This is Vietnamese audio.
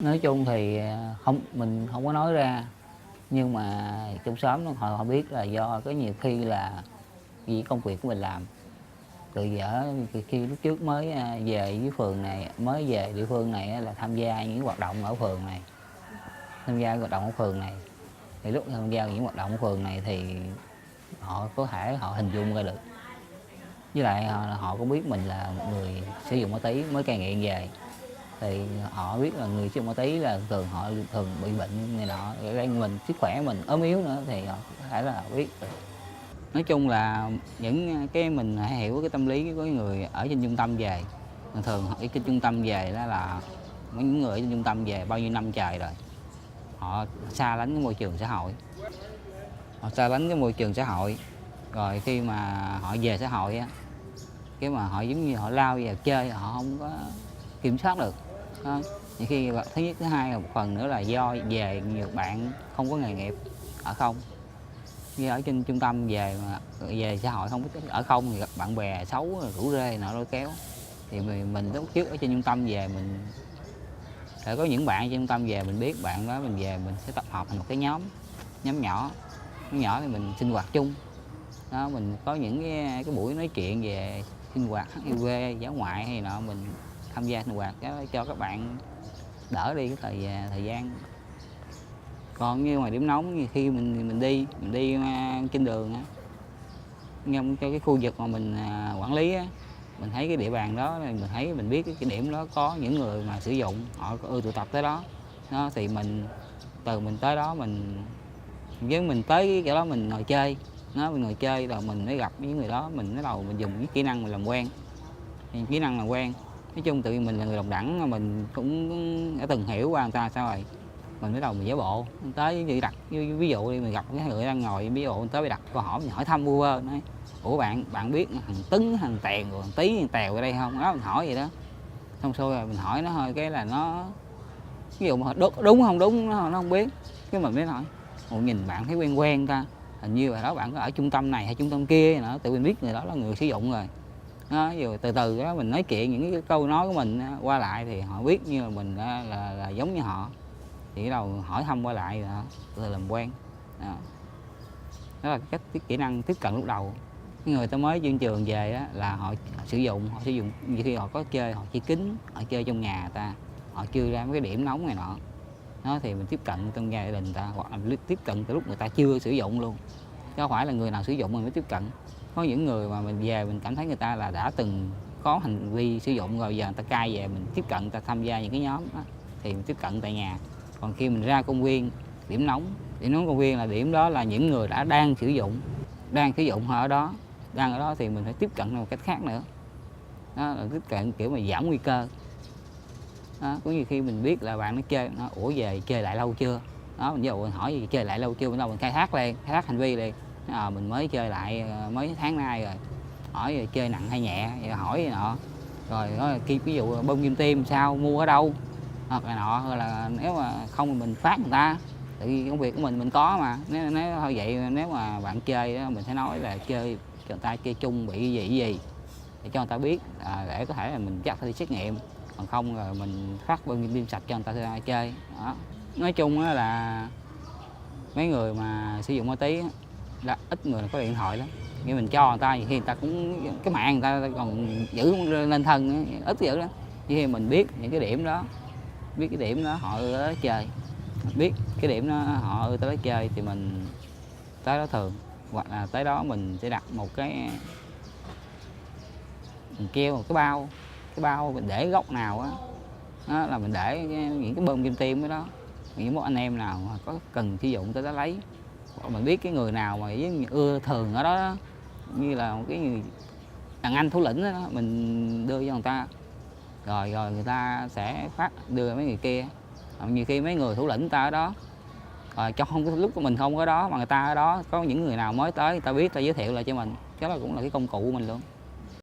Nói chung thì, mình không có nói ra, nhưng mà trong xóm họ biết là do có nhiều khi là vì công việc của mình làm, từ khi lúc trước mới, về dưới phường này, mới về địa phương này á là tham gia những hoạt động ở phường này, tham gia hoạt động ở phường này. Thì lúc tham gia những hoạt động ở phường này thì họ có thể họ hình dung ra được, với lại họ cũng biết mình là một người sử dụng ma túy mới cai nghiện về. Thì họ biết là người sử dụng ma túy là họ thường bị bệnh này nọ, gây mình sức khỏe mình ốm yếu nữa thì họ có thể là biết được. Nói chung là những cái mình hãy hiểu cái tâm lý của người ở trên trung tâm về. Thường ở cái trung tâm về đó là những người ở trên trung tâm về bao nhiêu năm trời rồi. Họ xa lánh cái môi trường xã hội. Họ xa lánh cái môi trường xã hội. Rồi khi mà họ về xã hội á, cái mà họ giống như họ lao vào chơi, họ không có kiểm soát được. Nhiều khi thứ nhất, thứ hai là một phần nữa là do về nhiều bạn không có nghề nghiệp ở không. Như ở trên trung tâm về mà về xã hội không biết ở không thì gặp bạn bè xấu rủ rê nọ lôi kéo. Thì mình lúc trước ở trên trung tâm về mình sẽ có những bạn trên trung tâm về mình biết bạn đó mình về mình sẽ tập hợp thành một cái nhóm nhỏ. Nhóm nhỏ thì mình sinh hoạt chung. Đó, mình có những cái buổi nói chuyện về sinh hoạt HIV, dã ngoại hay nọ mình tham gia sinh hoạt cho các bạn đỡ đi cái thời gian. Còn như ngoài điểm nóng như khi mình đi trên đường á, trong cái khu vực mà mình quản lý á, mình thấy cái địa bàn đó mình biết cái điểm đó có những người mà sử dụng họ có tụ tập tới đó. Đó thì mình tới đó mình tới cái chỗ đó mình ngồi chơi. Mình ngồi chơi rồi mình mới gặp những người đó, mình bắt đầu mình dùng cái kỹ năng mình làm quen. Kỹ năng làm quen. Nói chung tự mình là người đồng đẳng mình cũng đã từng hiểu qua người ta sao rồi. Mình bắt đầu mình giả bộ, tới ví dụ đi mình gặp cái người đang ngồi ví dụ tới đặt câu hỏi mình hỏi thăm vu vơ nói ủa bạn biết thằng Tứng, thằng Tèn rồi thằng Tí, thằng Tèo ở đây không? Đó mình hỏi vậy đó. Xong xuôi rồi mình hỏi nó thôi cái là nó ví dụ mà đúng không đúng nó không biết. Cái mình mới hỏi ủa nhìn bạn thấy quen quen ta, hình như là đó bạn có ở trung tâm này hay trung tâm kia nữa, tự mình biết người đó là người sử dụng rồi. Đó, rồi từ từ đó mình nói chuyện những cái câu nói của mình qua lại thì họ biết như là mình là giống như họ. Thì bắt đầu hỏi thăm qua lại rồi làm quen. Đó là cách kỹ năng tiếp cận lúc đầu. Cái người ta mới chuyển trường về á, là họ sử dụng nhiều khi họ có chơi họ chỉ kính, họ chơi trong nhà người ta, họ chưa ra mấy cái điểm nóng này nọ. Đó thì mình tiếp cận trong gia đình người ta hoặc là tiếp cận từ lúc người ta chưa sử dụng luôn. Chứ không phải là người nào sử dụng mình mới tiếp cận. Có những người mà mình về mình cảm thấy người ta là đã từng có hành vi sử dụng rồi giờ người ta cai về mình tiếp cận người ta tham gia những cái nhóm đó, thì mình tiếp cận tại nhà. Còn khi mình ra công viên, điểm nóng công viên là điểm đó là những người đang sử dụng họ ở đó, đang ở đó thì mình phải tiếp cận một cách khác nữa. Đó là tiếp cận kiểu mà giảm nguy cơ. Đó, cũng như khi mình biết là bạn nó chơi, nó ủa về chơi lại lâu chưa? Đó mình mình hỏi gì chơi lại lâu chưa? Bắt đầu mình khai thác hành vi liền. Mình mới chơi lại mấy tháng nay rồi. Hỏi rồi chơi nặng hay nhẹ, rồi hỏi vậy nọ. Rồi nói ví dụ bơm kim tiêm sao, mua ở đâu? Hoặc là nọ, hoặc là nếu mà không thì mình phát người ta. Tại vì công việc của mình có mà. Nếu thôi vậy nếu mà bạn chơi đó, mình sẽ nói là chơi cho người ta chơi chung bị gì để cho người ta biết để có thể là mình dắt đi xét nghiệm. Còn không rồi mình phát bơm kim tiêm sạch cho người ta chơi. Đó. Nói chung là mấy người mà sử dụng ma túy là ít người có điện thoại lắm. Như mình cho người ta thì khi người ta cũng cái mạng người ta còn giữ lên thân ít dữ lắm. Khi mình biết những cái điểm đó, họ tới đó chơi, biết cái điểm đó họ tới đó chơi thì mình tới đó thường, hoặc là tới đó mình sẽ đặt một cái mình kêu một cái bao mình để góc nào á, đó là mình để những cái bơm kim tiêm đó, những anh em nào có cần sử dụng tới đó lấy. Hoặc mình biết cái người nào mà ưa thường ở đó, như là một cái người đàn anh thủ lĩnh đó, mình đưa cho người ta. Rồi người ta sẽ đưa mấy người kia. Nhiều khi mấy người thủ lĩnh người ta ở đó, trong không lúc của mình không có đó mà người ta ở đó, có những người nào mới tới người ta biết, ta giới thiệu lại cho mình. Cái đó cũng là cái công cụ của mình luôn.